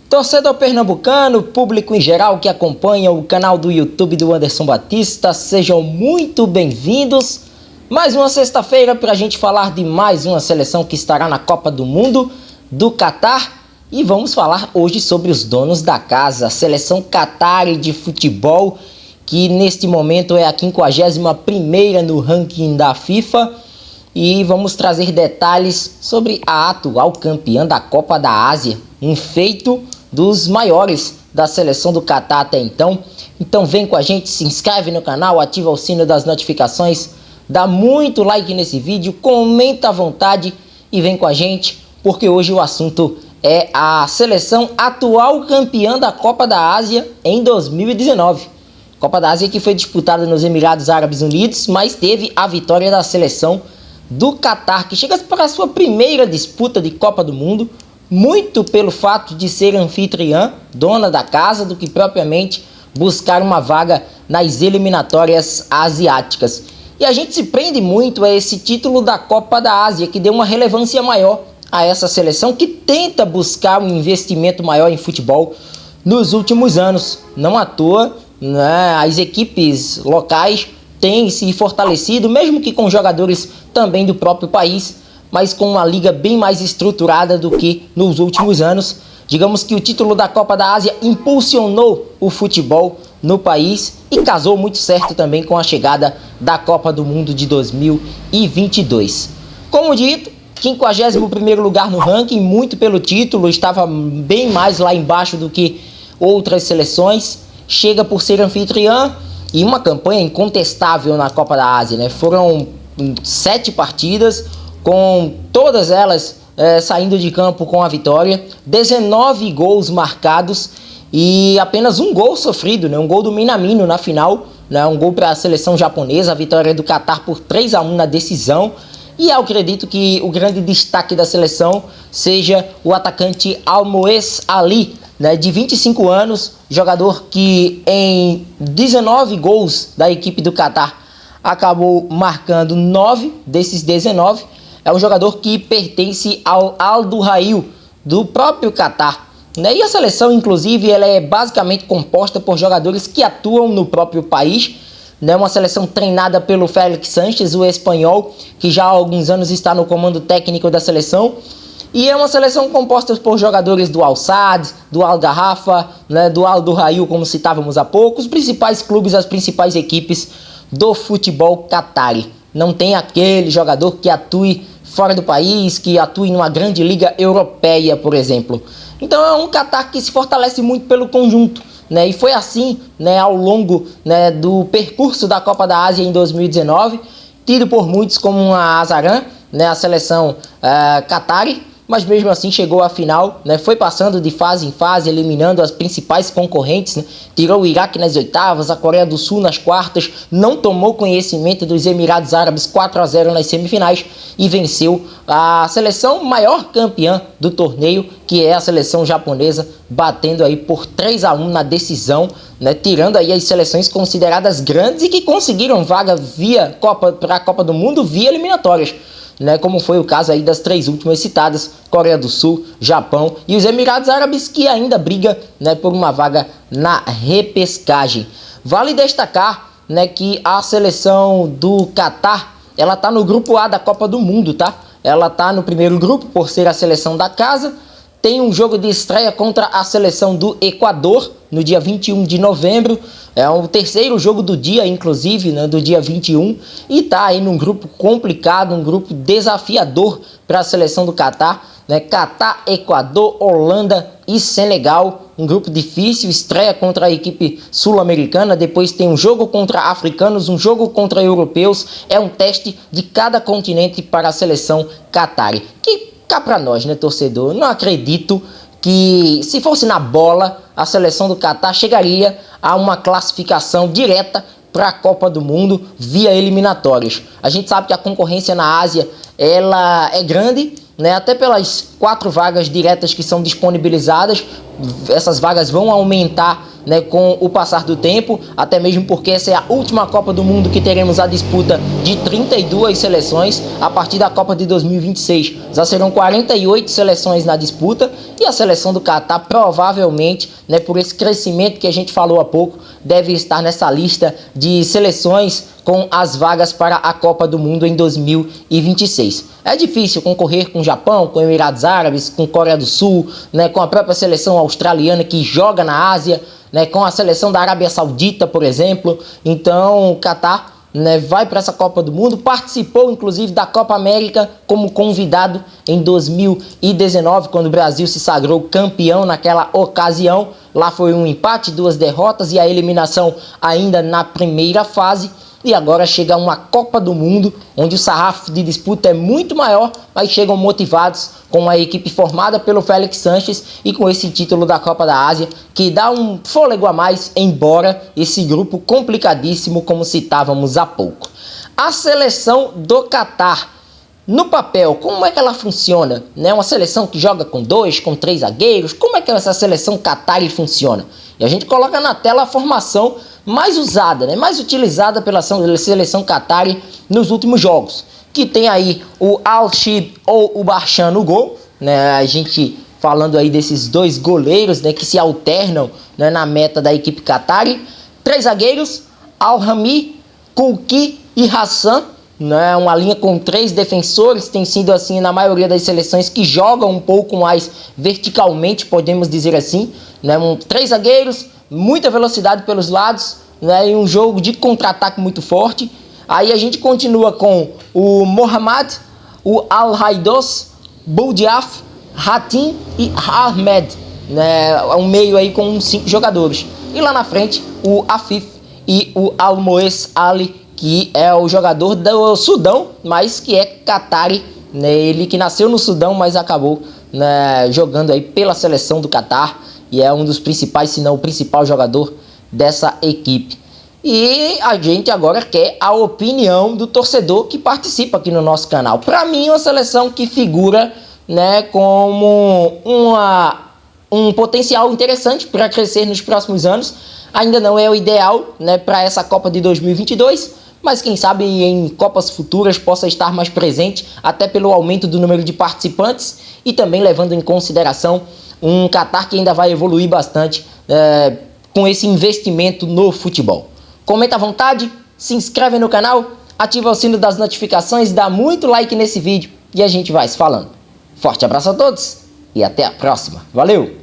Torcedor pernambucano, público em geral que acompanha o canal do YouTube do Anderson Batista, sejam muito bem-vindos. Mais uma sexta-feira para a gente falar de mais uma seleção que estará na Copa do Mundo do Catar. E vamos falar hoje sobre os donos da casa, a seleção Qatari de futebol, que neste momento é a 51ª no ranking da FIFA. E vamos trazer detalhes sobre a atual campeã da Copa da Ásia, um feito dos maiores da seleção do Catar até então. Então vem com a gente, se inscreve no canal, ativa o sino das notificações, dá muito like nesse vídeo, comenta à vontade e vem com a gente, porque hoje o assunto é a seleção atual campeã da Copa da Ásia em 2019. Copa da Ásia que foi disputada nos Emirados Árabes Unidos, mas teve a vitória da seleção do Catar, que chega para a sua primeira disputa de Copa do Mundo, muito pelo fato de ser anfitriã, dona da casa, do que propriamente buscar uma vaga nas eliminatórias asiáticas. E a gente se prende muito a esse título da Copa da Ásia, que deu uma relevância maior a essa seleção, que tenta buscar um investimento maior em futebol nos últimos anos. Não à toa, né, as equipes locais têm se fortalecido, mesmo que com jogadores também do próprio país, mas com uma liga bem mais estruturada do que nos últimos anos. Digamos que o título da Copa da Ásia impulsionou o futebol no país e casou muito certo também com a chegada da Copa do Mundo de 2022. Como dito, 51º lugar no ranking, muito pelo título, estava bem mais lá embaixo do que outras seleções, chega por ser anfitriã e uma campanha incontestável na Copa da Ásia, né? Foram 7 partidas, com todas elas saindo de campo com a vitória, 19 gols marcados e apenas um gol sofrido, né? Um gol do Minamino na final, né? Um gol para a seleção japonesa, a vitória do Catar por 3-1 na decisão. E eu acredito que o grande destaque da seleção seja o atacante Almoez Ali, né, de 25 anos, jogador que em 19 gols da equipe do Catar acabou marcando 9 desses 19. É um jogador que pertence ao Al Duhail do próprio Catar, né? E a seleção, inclusive, ela é basicamente composta por jogadores que atuam no próprio país, né? Uma seleção treinada pelo Félix Sánchez, o espanhol, que já há alguns anos está no comando técnico da seleção. E é uma seleção composta por jogadores do Al Sadd, do Al Garrafa, né, do Al Duhail, como citávamos há pouco, os principais clubes, as principais equipes do futebol qatari. Não tem aquele jogador que atue fora do país, que atue numa grande liga europeia, por exemplo. Então é um Catar que se fortalece muito pelo conjunto, né? E foi assim, né, ao longo, né, do percurso da Copa da Ásia em 2019, tido por muitos como uma azarã, né, a seleção qatari, mas mesmo assim chegou à final, né? Foi passando de fase em fase, eliminando as principais concorrentes, né? Tirou o Iraque nas oitavas, a Coreia do Sul nas quartas, não tomou conhecimento dos Emirados Árabes 4-0 nas semifinais e venceu a seleção maior campeã do torneio, que é a seleção japonesa, batendo aí por 3-1 na decisão, né? Tirando aí as seleções consideradas grandes e que conseguiram vaga via para a Copa do Mundo via eliminatórias, né, como foi o caso aí das 3 últimas citadas, Coreia do Sul, Japão e os Emirados Árabes, que ainda briga, né, por uma vaga na repescagem. Vale destacar, né, que a seleção do Catar, ela tá no grupo A da Copa do Mundo, tá? Ela tá no primeiro grupo por ser a seleção da casa. Tem um jogo de estreia contra a seleção do Equador no dia 21 de novembro. É o terceiro jogo do dia, inclusive, né, do dia 21. E tá aí num grupo complicado, um grupo desafiador para a seleção do Catar, né? Catar, Equador, Holanda e Senegal. Um grupo difícil, estreia contra a equipe sul-americana. Depois tem um jogo contra africanos, um jogo contra europeus. É um teste de cada continente para a seleção qatari. Que cá para nós, né, torcedor? Não acredito que, se fosse na bola, a seleção do Catar chegaria a uma classificação direta para a Copa do Mundo via eliminatórias. A gente sabe que a concorrência na Ásia ela é grande, né? Até pelas 4 vagas diretas que são disponibilizadas, essas vagas vão aumentar, né, com o passar do tempo, até mesmo porque essa é a última Copa do Mundo que teremos a disputa de 32 seleções. A partir da Copa de 2026 já serão 48 seleções na disputa, e a seleção do Catar provavelmente, né, por esse crescimento que a gente falou há pouco, deve estar nessa lista de seleções com as vagas para a Copa do Mundo em 2026. É difícil concorrer com o Japão, com Emirados Árabes, com Coreia do Sul, né, com a própria seleção australiana que joga na Ásia, né, com a seleção da Arábia Saudita, por exemplo. Então o Catar, né, vai para essa Copa do Mundo, participou inclusive da Copa América como convidado em 2019, quando o Brasil se sagrou campeão naquela ocasião. Lá foi um empate, 2 derrotas e a eliminação ainda na primeira fase. E agora chega uma Copa do Mundo, onde o sarrafo de disputa é muito maior, mas chegam motivados com a equipe formada pelo Félix Sanches e com esse título da Copa da Ásia, que dá um fôlego a mais, embora esse grupo complicadíssimo, como citávamos há pouco. A seleção do Catar, no papel, como é que ela funciona? Né? Uma seleção que joga com 2, com 3 zagueiros, como é que essa seleção Qatari funciona? E a gente coloca na tela a formação mais usada, né? Mais utilizada pela seleção Qatari nos últimos jogos, que tem aí o Al-Shid ou o Barshan no gol, né? A gente falando aí desses 2 goleiros, né, que se alternam, né, na meta da equipe Qatari. 3 zagueiros, Al-Rami, Kulki e Hassan, né? Uma linha com 3 defensores, tem sido assim na maioria das seleções que jogam um pouco mais verticalmente, podemos dizer assim, né? 3 zagueiros, muita velocidade pelos lados, né, e um jogo de contra-ataque muito forte. Aí a gente continua com o Mohamed, o Al-Haidos, Boudiaf, Hatim e Ahmed, né, um meio aí com 5 jogadores. E lá na frente o Afif e o Al-Moez Ali, que é o jogador do Sudão, mas que é Qatari, né, ele que nasceu no Sudão, mas acabou, né, jogando aí pela seleção do Catar, e é um dos principais, se não o principal jogador dessa equipe. E a gente agora quer a opinião do torcedor que participa aqui no nosso canal. Para mim, uma seleção que figura, né, como um potencial interessante para crescer nos próximos anos. Ainda não é o ideal, né, para essa Copa de 2022, mas quem sabe em Copas futuras possa estar mais presente, até pelo aumento do número de participantes e também levando em consideração um Catar que ainda vai evoluir bastante com esse investimento no futebol. Comenta à vontade, se inscreve no canal, ativa o sino das notificações, dá muito like nesse vídeo e a gente vai se falando. Forte abraço a todos e até a próxima. Valeu!